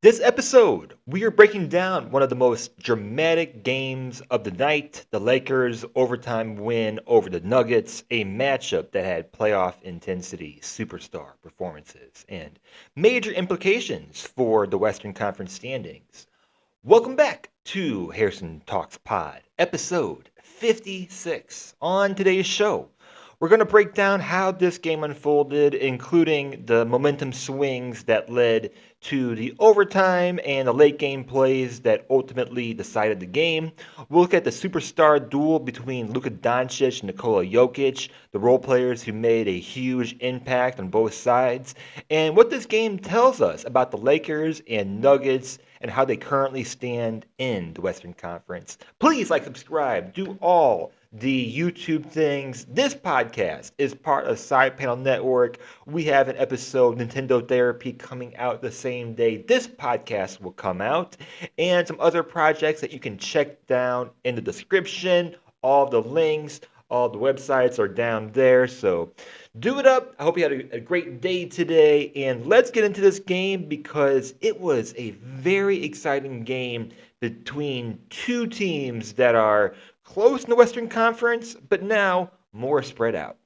This episode, we are breaking down one of the most dramatic games of the night, the Lakers' overtime win over the Nuggets, a matchup that had playoff intensity, superstar performances, and major implications for the Western Conference standings. Welcome back to Harrison Talks Pod, episode 56. On today's show, we're going to break down how this game unfolded, including the momentum swings that led to the overtime and the late game plays that ultimately decided the game. We'll look at the superstar duel between Luka Dončić and Nikola Jokić, the role players who made a huge impact on both sides, and what this game tells us about the Lakers and Nuggets and how they currently stand in the Western Conference. Please subscribe, do all the YouTube things. This podcast is part of Side Panel Network. We have an episode, Nintendo Therapy, coming out the same day this podcast will come out, and some other projects that you can check down in the description. All the links, all the websites are down there, so do it up. I hope you had a great day today, and let's get into this game because it was a very exciting game between two teams that are close in the Western Conference, but now more spread out.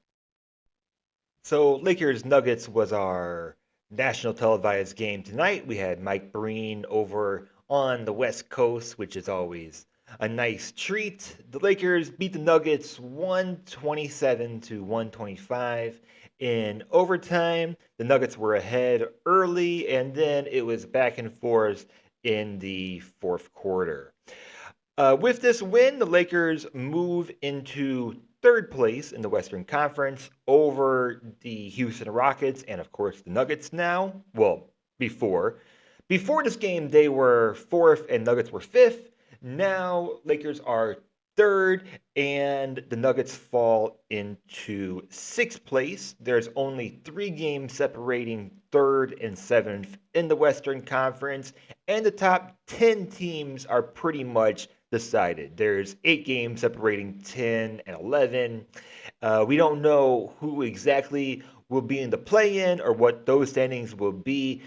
So, Lakers Nuggets was our national televised game tonight. We had Mike Breen over on the West Coast, which is always a nice treat. The Lakers beat the Nuggets 127 to 125 in overtime. The Nuggets were ahead early, and then it was back and forth in the fourth quarter. With this win, the Lakers move into third place in the Western Conference over the Houston Rockets and, of course, the Nuggets now. Well, before. Before this game, they were fourth and Nuggets were fifth. Now, Lakers are third and the Nuggets fall into sixth place. There's only 3 games separating third and seventh in the Western Conference, and the top 10 teams are pretty much decided. There's 8 games separating 10 and 11. We don't know who exactly will be in the play-in or what those standings will be.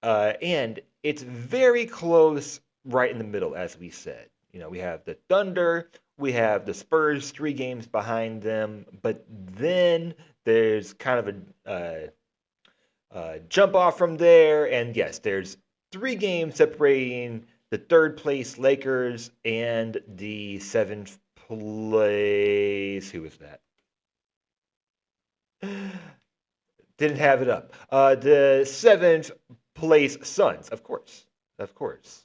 And it's very close right in the middle, as we said. We have the Thunder, we have the Spurs 3 games behind them, but then there's kind of a jump off from there. And yes, there's 3 games separating the third place Lakers and the seventh place. Who was that? Didn't have it up. The seventh place Suns, of course. Of course.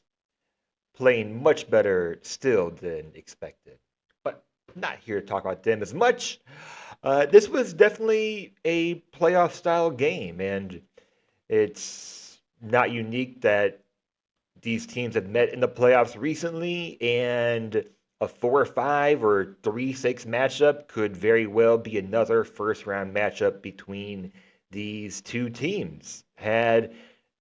Playing much better still than expected. But not here to talk about them as much. This was definitely a playoff style game, and it's not unique that these teams have met in the playoffs recently, and a 4-5 or 3-6 matchup could very well be another first round matchup between these two teams. Had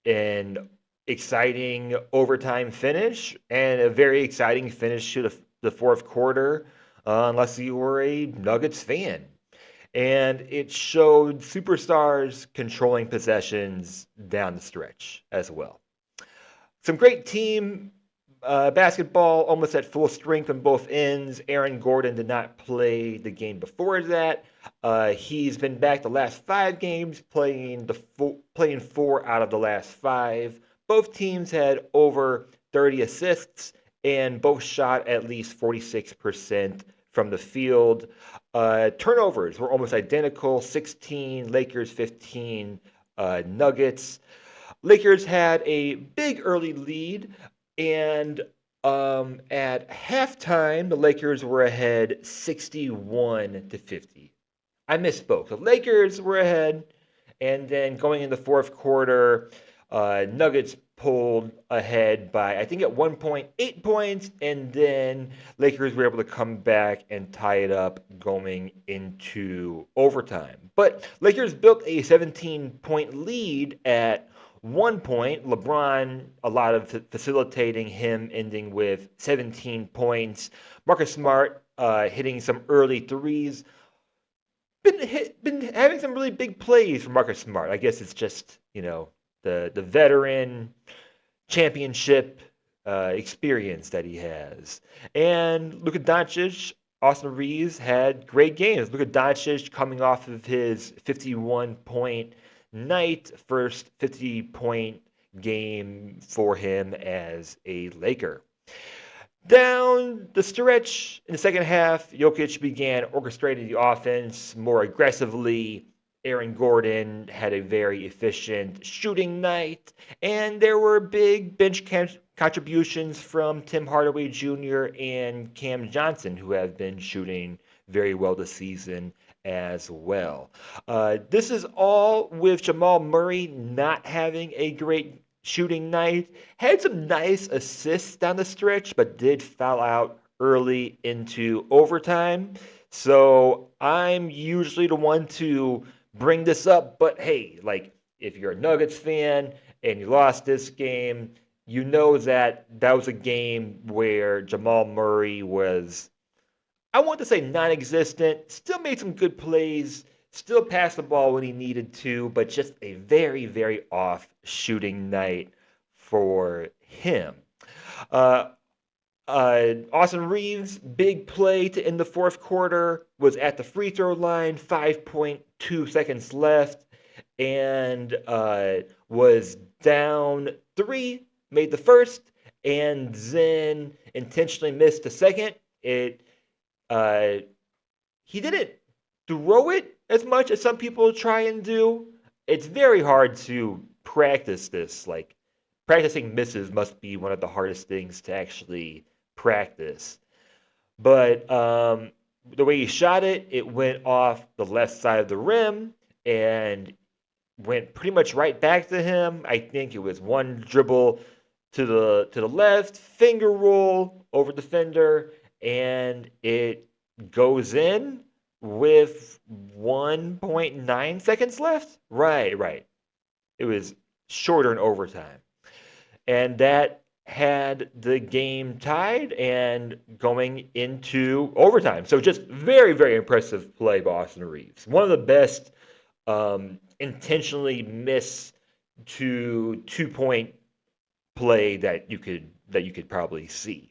an exciting overtime finish and a very exciting finish to the fourth quarter, unless you were a Nuggets fan. And it showed superstars controlling possessions down the stretch as well. Some great team basketball, almost at full strength on both ends. Aaron Gordon did not play the game before that. He's been back the last 5 games, playing 4 out of the last 5. Both teams had over 30 assists, and both shot at least 46% from the field. Turnovers were almost identical, 16 Lakers, 15 Nuggets. Lakers had a big early lead, and at halftime, the Lakers were ahead 61-50. I misspoke. The Lakers were ahead, and then going in the fourth quarter, Nuggets pulled ahead by, I think, at one point, 8 points, and then Lakers were able to come back and tie it up going into overtime. But Lakers built a 17-point lead at one point. LeBron, a lot of facilitating, him ending with 17 points. Marcus Smart hitting some early threes. Been having some really big plays for Marcus Smart. I guess it's just, the veteran championship experience that he has. And Luka Dončić, Austin Reaves had great games. Luka Dončić coming off of his 51-point night, first 50-point game for him as a Laker. Down the stretch in the second half, Jokić began orchestrating the offense more aggressively. Aaron Gordon had a very efficient shooting night, and there were big bench contributions from Tim Hardaway Jr. and Cam Johnson, who have been shooting very well this season as well. This is all with Jamal Murray not having a great shooting night. Had some nice assists down the stretch, but did foul out early into overtime. So I'm usually the one to bring this up, but hey, like if you're a Nuggets fan and you lost this game, you know that that was a game where Jamal Murray was, I want to say non-existent, still made some good plays, still passed the ball when he needed to, but just a very, very off shooting night for him. Uh, Austin Reaves' big play to end the fourth quarter was at the free throw line, 5.2 seconds left, and was down three, made the first, and then intentionally missed the second. Uh, he didn't throw it as much as some people try and do. It's very hard to practice this. Like, practicing misses must be one of the hardest things to actually practice. But the way he shot it, it went off the left side of the rim and went pretty much right back to him. I think it was one dribble to the left, finger roll over defender, and it goes in with 1.9 seconds left. Right. It was shorter in overtime. And that had the game tied and going into overtime. So just very, very impressive play by Austin Reaves. One of the best intentionally miss to 2-point play that you could probably see.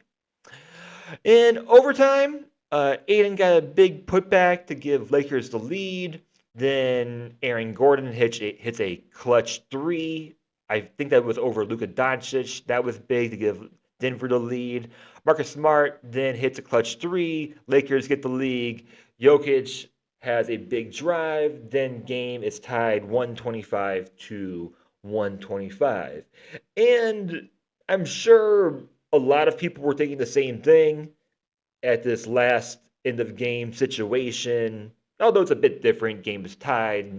In overtime, Aiden got a big putback to give Lakers the lead. Then Aaron Gordon hits a clutch three. I think that was over Luka Dončić. That was big to give Denver the lead. Marcus Smart then hits a clutch three. Lakers get the lead. Jokić has a big drive. Then game is tied 125 to 125. And I'm sure a lot of people were thinking the same thing at this last end of game situation. Although it's a bit different, game is tied,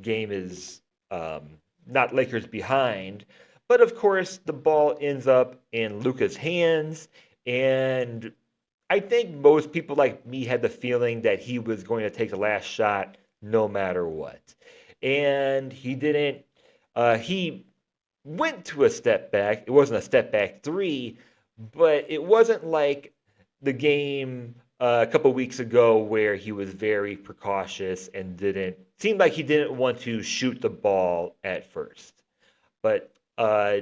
game is not Lakers behind. But of course, the ball ends up in Luka's hands, and I think most people like me had the feeling that he was going to take the last shot no matter what. And he didn't. He went to a step back. It wasn't a step back three, but it wasn't like the game a couple weeks ago where he was very precautious and didn't seemed like he didn't want to shoot the ball at first. But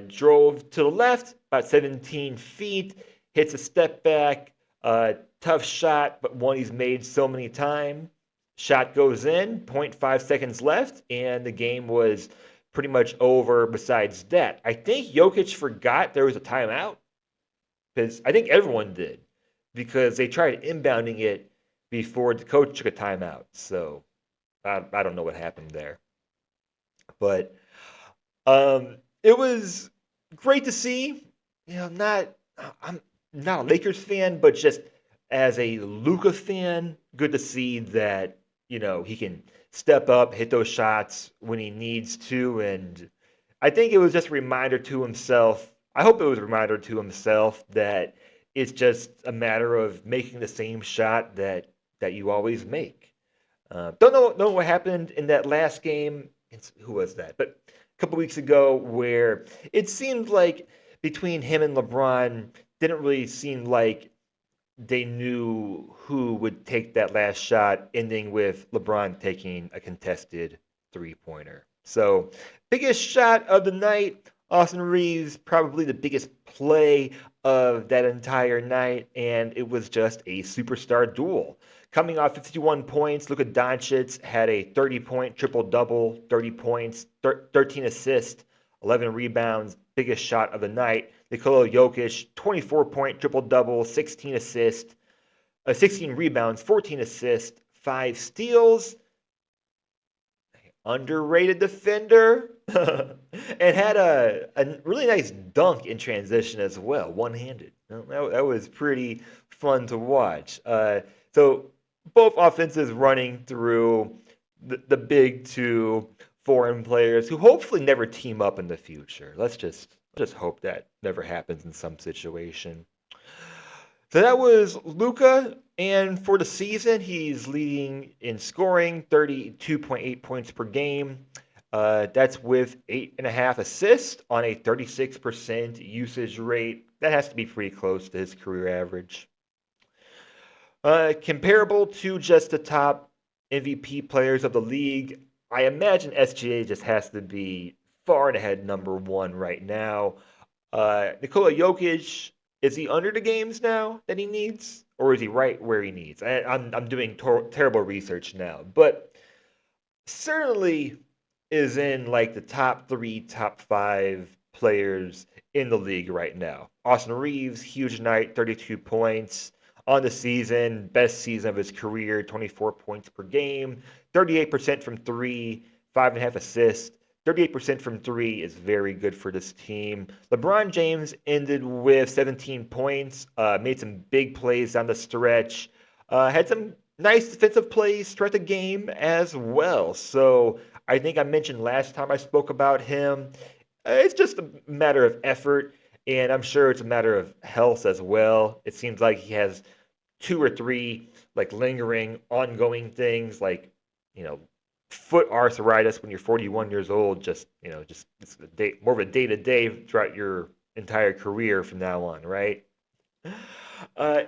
drove to the left about 17 feet, hits a step back, tough shot, but one he's made so many times. Shot goes in, zero point 0.5 seconds left, and the game was pretty much over besides that. I think Jokić forgot there was a timeout because I think everyone did because they tried inbounding it before the coach took a timeout. So I don't know what happened there. But it was great to see. I'm not a Lakers fan, but just as a Luka fan, good to see that he can step up, hit those shots when he needs to, and I think it was just a reminder to himself. I hope it was a reminder to himself that it's just a matter of making the same shot that you always make. Don't know what happened in that last game. Who was that? But a couple weeks ago, where it seemed like between him and LeBron, didn't really seem like they knew who would take that last shot, ending with LeBron taking a contested three-pointer. So, biggest shot of the night, Austin Reaves, probably the biggest play of that entire night, and it was just a superstar duel. Coming off 51 points, Luka Dončić had a 30-point triple-double, 30 points, 13 assists, 11 rebounds, biggest shot of the night. Nikola Jokić, 24-point triple-double, 16 assists, 16 rebounds, 14 assists, 5 steals, underrated defender, and had a really nice dunk in transition as well, one-handed. That was pretty fun to watch. So both offenses running through the big two foreign players who hopefully never team up in the future. Let's just hope that never happens in some situation. So that was Luka, and for the season, he's leading in scoring, 32.8 points per game. That's with 8.5 assists on a 36% usage rate. That has to be pretty close to his career average. Comparable to just the top MVP players of the league, I imagine SGA just has to be far and ahead number one right now. Nikola Jokić, is he under the games now that he needs, or is he right where he needs? I'm doing terrible research now, but certainly is in like the top three, top five players in the league right now. Austin Reaves, huge night, 32 points on the season, best season of his career, 24 points per game, 38% from three, 5.5 assists. 38% from three is very good for this team. LeBron James ended with 17 points, made some big plays down the stretch, had some nice defensive plays throughout the game as well. So I think I mentioned last time I spoke about him. It's just a matter of effort, and I'm sure it's a matter of health as well. It seems like he has two or three like lingering, ongoing things like, you know, foot arthritis when you're 41 years old. Just it's a day, more of a day to day throughout your entire career from now on, right?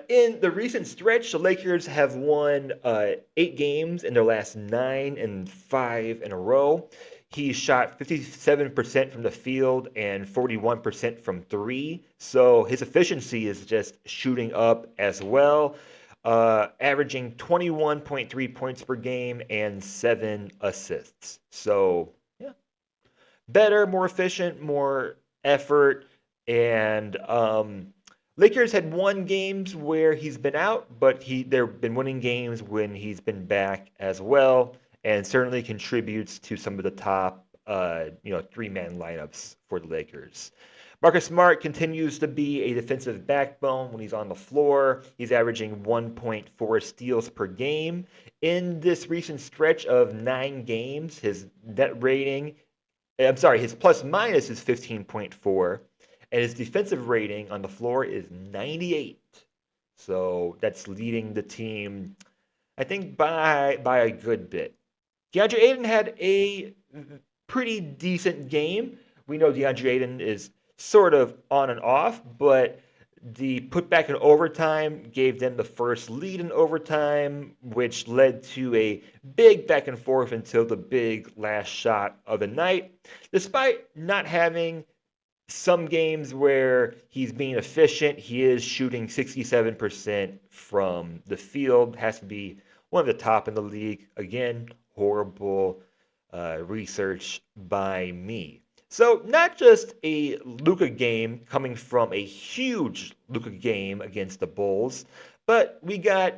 In the recent stretch, the Lakers have won 8 games in their last nine and five in a row. He shot 57% from the field and 41% from three. So his efficiency is just shooting up as well, averaging 21.3 points per game and 7 assists. So, yeah, better, more efficient, more effort. And Lakers had won games where he's been out, but they've been winning games when he's been back as well, and certainly contributes to some of the top, three-man lineups for the Lakers. Marcus Smart continues to be a defensive backbone when he's on the floor. He's averaging 1.4 steals per game. In this recent stretch of 9 games, his net rating, his plus minus is 15.4, and his defensive rating on the floor is 98. So that's leading the team, I think, by a good bit. DeAndre Ayton had a pretty decent game. We know DeAndre Ayton is sort of on and off, but the putback in overtime gave them the first lead in overtime, which led to a big back and forth until the big last shot of the night. Despite not having some games where he's being efficient, he is shooting 67% from the field. Has to be one of the top in the league. Again, horrible research by me. So not just a Luka game coming from a huge Luka game against the Bulls, but we got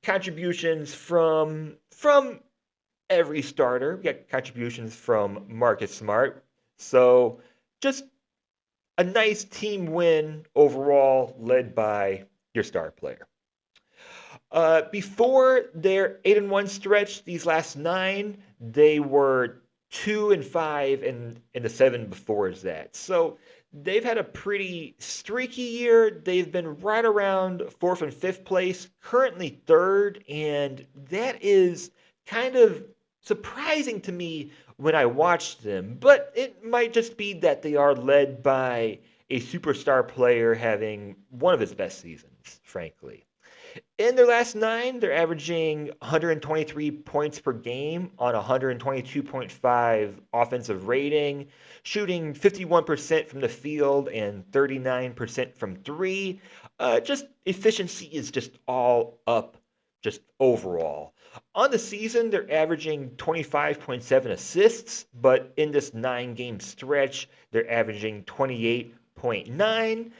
contributions from every starter. We got contributions from Marcus Smart. So just a nice team win overall, led by your star player. Before their 8-1 stretch, these last 9, they were 2-5 in the 7 before that. So they've had a pretty streaky year. They've been right around 4th and 5th place, currently 3rd, and that is kind of surprising to me when I watched them. But it might just be that they are led by a superstar player having one of his best seasons, frankly. In their last 9, they're averaging 123 points per game on 122.5 offensive rating, shooting 51% from the field and 39% from 3. Just efficiency is just all up, just overall. On the season, they're averaging 25.7 assists, but in this 9-game stretch, they're averaging 28.9.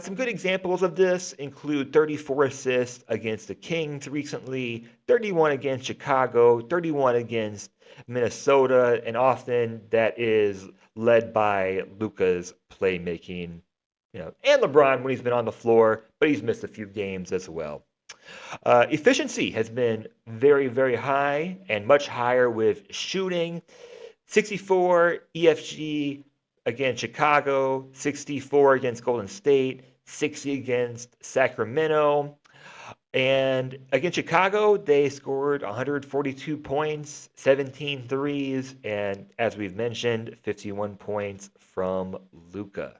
Some good examples of this include 34 assists against the Kings recently, 31 against Chicago, 31 against Minnesota, and often that is led by Luka's playmaking, and LeBron when he's been on the floor, but he's missed a few games as well. Efficiency has been very, very high and much higher with shooting. 64 EFG against Chicago, 64 against Golden State, 60 against Sacramento. And against Chicago, they scored 142 points, 17 threes, and as we've mentioned, 51 points from Luka.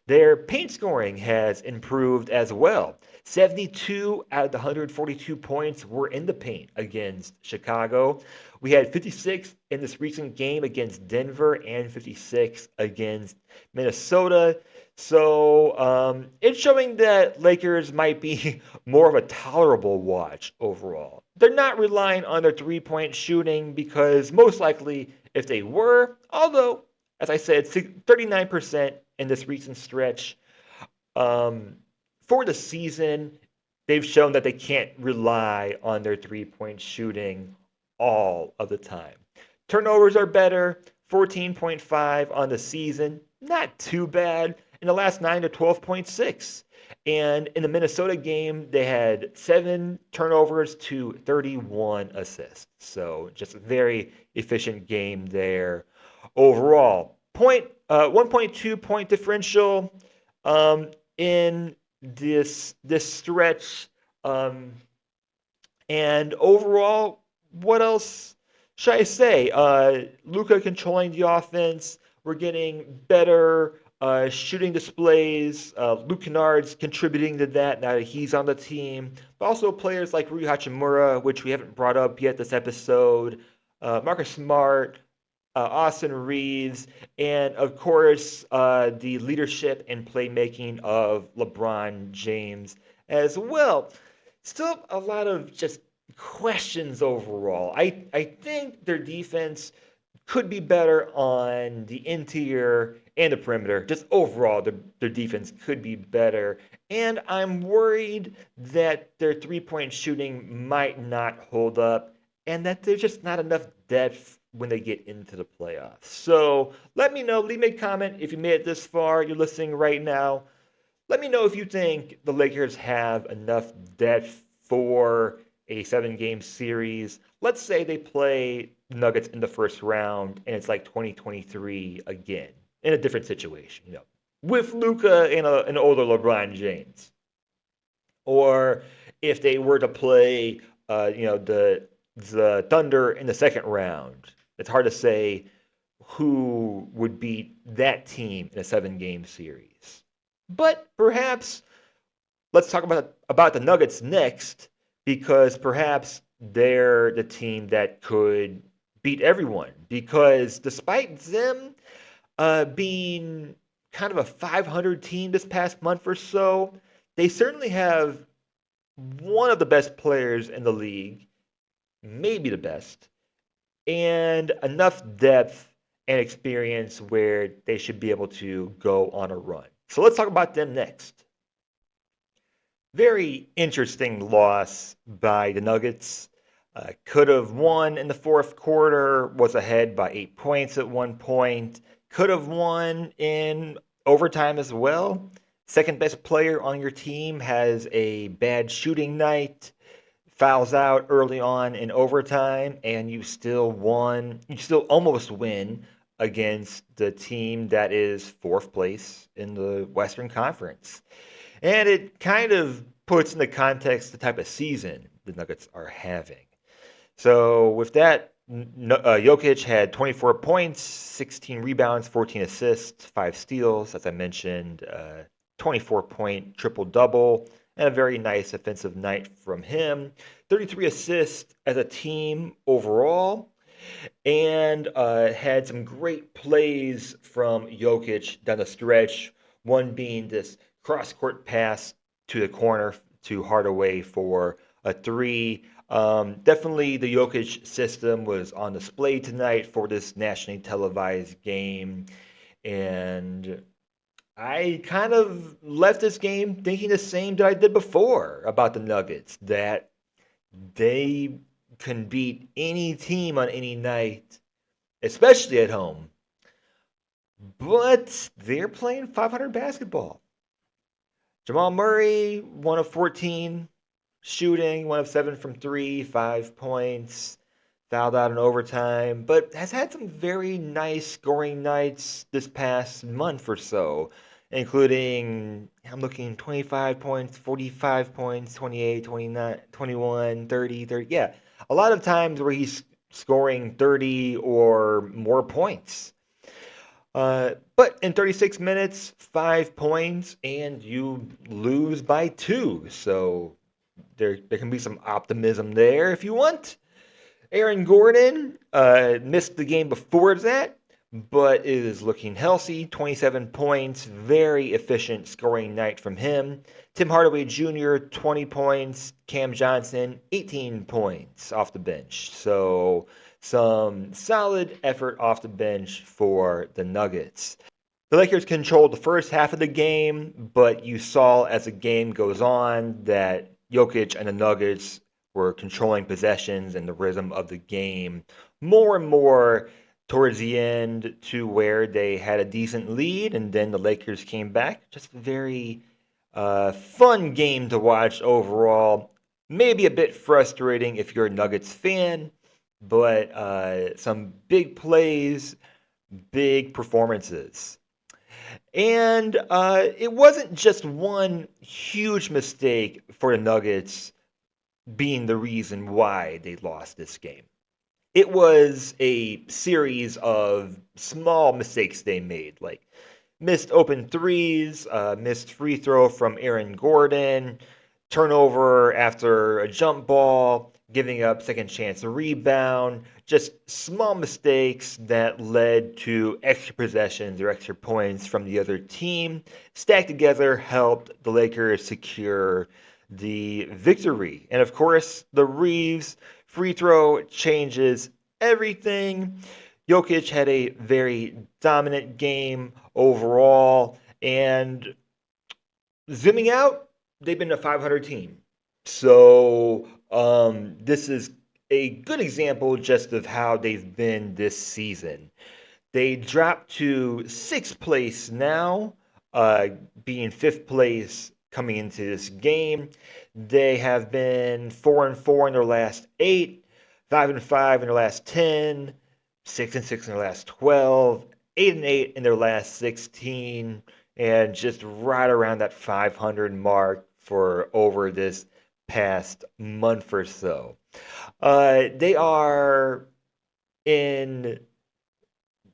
Their paint scoring has improved as well. 72 out of the 142 points were in the paint against Chicago. We had 56 in this recent game against Denver and 56 against Minnesota. So it's showing that Lakers might be more of a tolerable watch overall. They're not relying on their three-point shooting because most likely if they were, although, as I said, 39% in this recent stretch, for the season, they've shown that they can't rely on their three-point shooting all of the time. Turnovers are better, 14.5 on the season, not too bad. In the last 9 to 12.6. And in the Minnesota game, they had 7 turnovers to 31 assists. So just a very efficient game there overall. 1.2 point differential in this stretch. And overall, what else should I say? Luka controlling the offense. We're getting better shooting displays. Luke Kennard's contributing to that now that he's on the team. But also players like Rui Hachimura, which we haven't brought up yet this episode. Marcus Smart, Austin Reaves, and of course the leadership and playmaking of LeBron James as well. Still a lot of just questions overall. I think their defense could be better on the interior and the perimeter. Just overall, their defense could be better. And I'm worried that their three-point shooting might not hold up and that there's just not enough depth when they get into the playoffs. So let me know. Leave me a comment if you made it this far. You're listening right now. Let me know if you think the Lakers have enough depth for a 7-game series. Let's say they play Nuggets in the first round and it's like 2023 again in a different situation, with Luka and an older LeBron James. Or if they were to play, the Thunder in the second round, it's hard to say who would beat that team in a 7-game series. But perhaps let's talk about the Nuggets next, because perhaps they're the team that could beat everyone. Because despite them being kind of a 500 team this past month or so, they certainly have one of the best players in the league, maybe the best, and enough depth and experience where they should be able to go on a run. So let's talk about them next. Very interesting loss by the Nuggets. Could have won in the fourth quarter, was ahead by 8 points at one point. Could have won in overtime as well. Second best player on your team has a bad shooting night, fouls out early on in overtime, and you still won. You still almost win against the team that is fourth place in the Western Conference. And it kind of puts into context the type of season the Nuggets are having. So with that, Jokić had 24 points, 16 rebounds, 14 assists, 5 steals, as I mentioned, 24-point triple-double and a very nice offensive night from him. 33 assists as a team overall, and had some great plays from Jokic down the stretch. One being this cross court pass to the corner to Hardaway for a three. Definitely the Jokic system was on display tonight for this nationally televised game. And I kind of left this game thinking the same that I did before about the Nuggets, that they can beat any team on any night, especially at home. But they're playing 500 basketball. Jamal Murray, 1 of 14 shooting, 1 of 7 from 3, 5 points, fouled out in overtime, but has had some very nice scoring nights this past month or so, including, I'm looking, 25 points, 45 points, 28, 29, 21, 30, 30. Yeah, a lot of times where he's scoring 30 or more points. But in 36 minutes, 5 points, and you lose by two. So there can be some optimism there if you want. Aaron Gordon missed the game before that, but is looking healthy. 27 points, very efficient scoring night from him. Tim Hardaway Jr., 20 points. Cam Johnson, 18 points off the bench. So some solid effort off the bench for the Nuggets. The Lakers controlled the first half of the game, but you saw as the game goes on that Jokic and the Nuggets were controlling possessions and the rhythm of the game more and more towards the end, to where they had a decent lead, and then the Lakers came back. Just a very fun game to watch overall. Maybe a bit frustrating if you're a Nuggets fan, but some big plays, big performances. And it wasn't just one huge mistake for the Nuggets being the reason why they lost this game. It was a series of small mistakes they made, like missed open threes, missed free throw from Aaron Gordon, turnover after a jump ball, giving up second chance rebound, just small mistakes that led to extra possessions or extra points from the other team. Stacked together helped the Lakers secure the victory. And of course, the Reaves free throw changes everything. Jokic had a very dominant game overall, and zooming out, they've been a 500 team. So this is a good example just of how they've been this season. They dropped to sixth place now, uh, being fifth place coming into this game. They have been 4-4 in their last eight, 5-5 in their last 10, 6-6 in their last 12, 8-8 in their last 16, and just right around that 500 mark for over this past month or so. They are in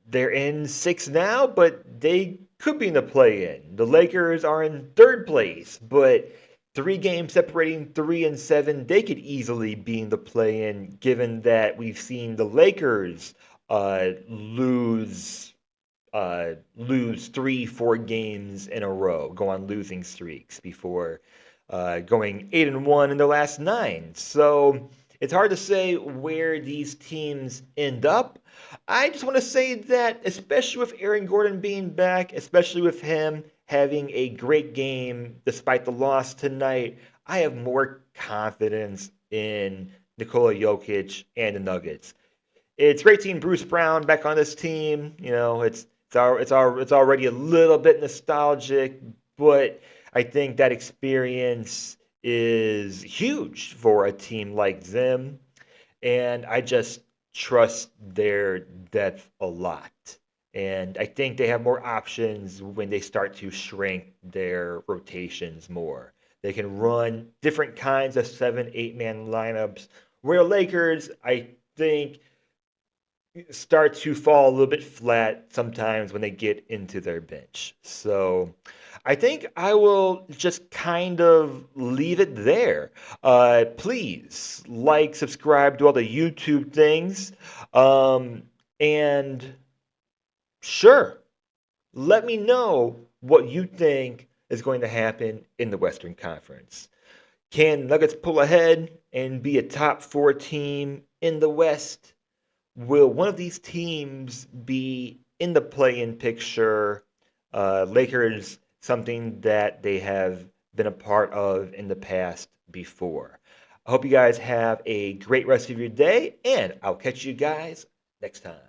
they're in six now, but they could be in the play-in. The Lakers are in third place, but 3 games separating 3 and 7, they could easily be in the play-in, given that we've seen the Lakers lose 3, 4 games in a row, go on losing streaks before going 8-1 in the last 9. So it's hard to say where these teams end up. I just want to say that, especially with Aaron Gordon being back, especially with him having a great game despite the loss tonight, I have more confidence in Nikola Jokic and the Nuggets. It's great seeing Bruce Brown back on this team. You know, it's already a little bit nostalgic, but I think that experience is huge for a team like them, and I just trust their depth a lot. And I think they have more options when they start to shrink their rotations more. They can run different kinds of 7, 8 man lineups. Where Lakers, I think, start to fall a little bit flat sometimes when they get into their bench. So I think I will just kind of leave it there. Please like, subscribe, do all the YouTube things. Um, and sure, let me know what you think is going to happen in the Western Conference. Can Nuggets pull ahead and be a top four team in the West? Will one of these teams be in the play-in picture? Lakers, something that they have been a part of in the past before. I hope you guys have a great rest of your day, and I'll catch you guys next time.